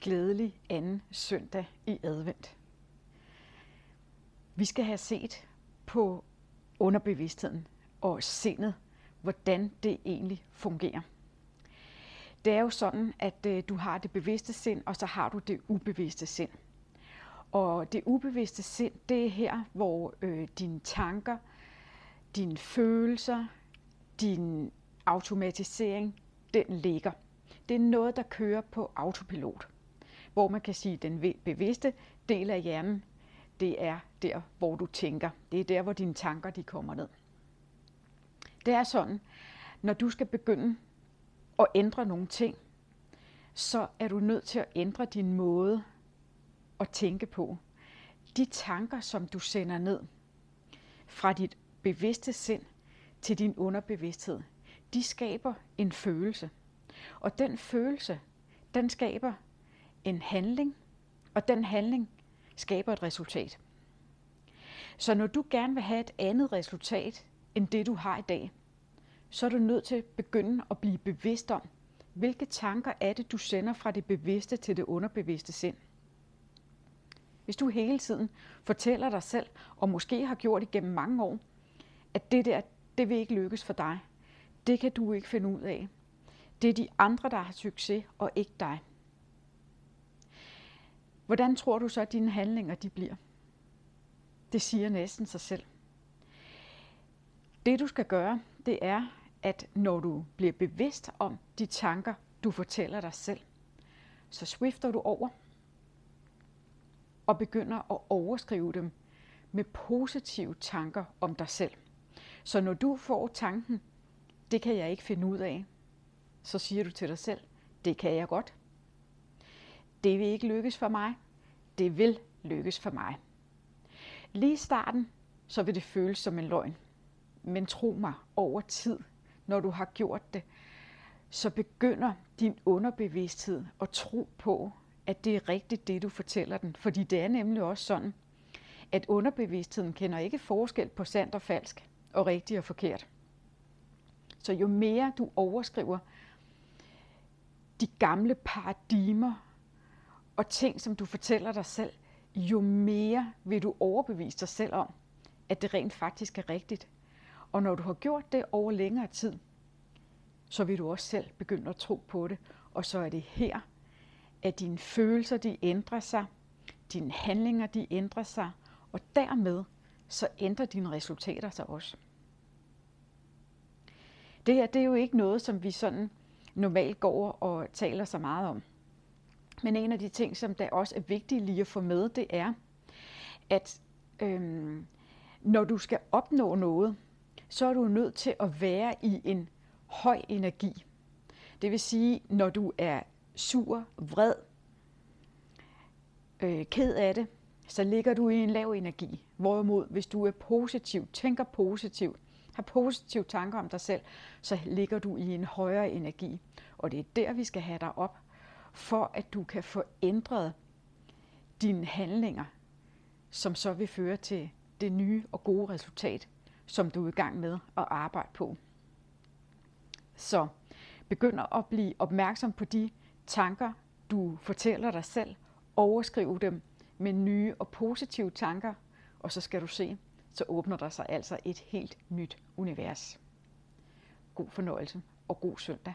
glædelig anden søndag i advent. Vi skal have set på underbevidstheden og sindet, hvordan det egentlig fungerer. Det er jo sådan, at du har det bevidste sind, og så har du det ubevidste sind. Og det ubevidste sind, det er her, hvor dine tanker, dine følelser, din automatisering, den ligger. Det er noget, der kører på autopilot. Hvor man kan sige, at den bevidste del af hjernen, det er der, hvor du tænker. Det er der, hvor dine tanker de kommer ned. Det er sådan, når du skal begynde at ændre nogle ting, så er du nødt til at ændre din måde at tænke på. De tanker, som du sender ned fra dit bevidste sind til din underbevidsthed, de skaber en følelse. Og den følelse, den skaber en handling, og den handling skaber et resultat. Så når du gerne vil have et andet resultat, end det du har i dag, så er du nødt til at begynde at blive bevidst om, hvilke tanker er det, du sender fra det bevidste til det underbevidste sind. Hvis du hele tiden fortæller dig selv, og måske har gjort igennem mange år, at det der, det vil ikke lykkes for dig. Det kan du ikke finde ud af. Det er de andre, der har succes, og ikke dig. Hvordan tror du så, at dine handlinger de bliver? Det siger næsten sig selv. Det du skal gøre, det er, at når du bliver bevidst om de tanker, du fortæller dig selv, så swifter du over og begynder at overskrive dem med positive tanker om dig selv. Så når du får tanken, det kan jeg ikke finde ud af, så siger du til dig selv, det kan jeg godt. Det vil ikke lykkes for mig. Det vil lykkes for mig. Lige i starten, så vil det føles som en løgn. Men tro mig, over tid, når du har gjort det, så begynder din underbevidsthed at tro på, at det er rigtigt, det du fortæller den. Fordi det er nemlig også sådan, at underbevidstheden kender ikke forskel på sandt og falsk, og rigtigt og forkert. Så jo mere du overskriver de gamle paradigmer og ting, som du fortæller dig selv, jo mere vil du overbevise dig selv om, at det rent faktisk er rigtigt. Og når du har gjort det over længere tid, så vil du også selv begynde at tro på det. Og så er det her, at dine følelser de ændrer sig, dine handlinger de ændrer sig, og dermed så ændrer dine resultater sig også. Det her, det er jo ikke noget, som vi sådan normalt går og taler så meget om. Men en af de ting, som der også er vigtigt lige at få med, det er, at når du skal opnå noget, så er du nødt til at være i en høj energi. Det vil sige, når du er sur, vred, ked af det, så ligger du i en lav energi. Hvorimod, hvis du er positiv, tænker positivt, har positive tanker om dig selv, så ligger du i en højere energi. Og det er der, vi skal have dig op, for at du kan få ændret dine handlinger, som så vil føre til det nye og gode resultat, som du er i gang med at arbejde på. Så begynd at blive opmærksom på de tanker, du fortæller dig selv, overskriv dem med nye og positive tanker, og så skal du se, så åbner der sig altså et helt nyt univers. God fornøjelse og god søndag.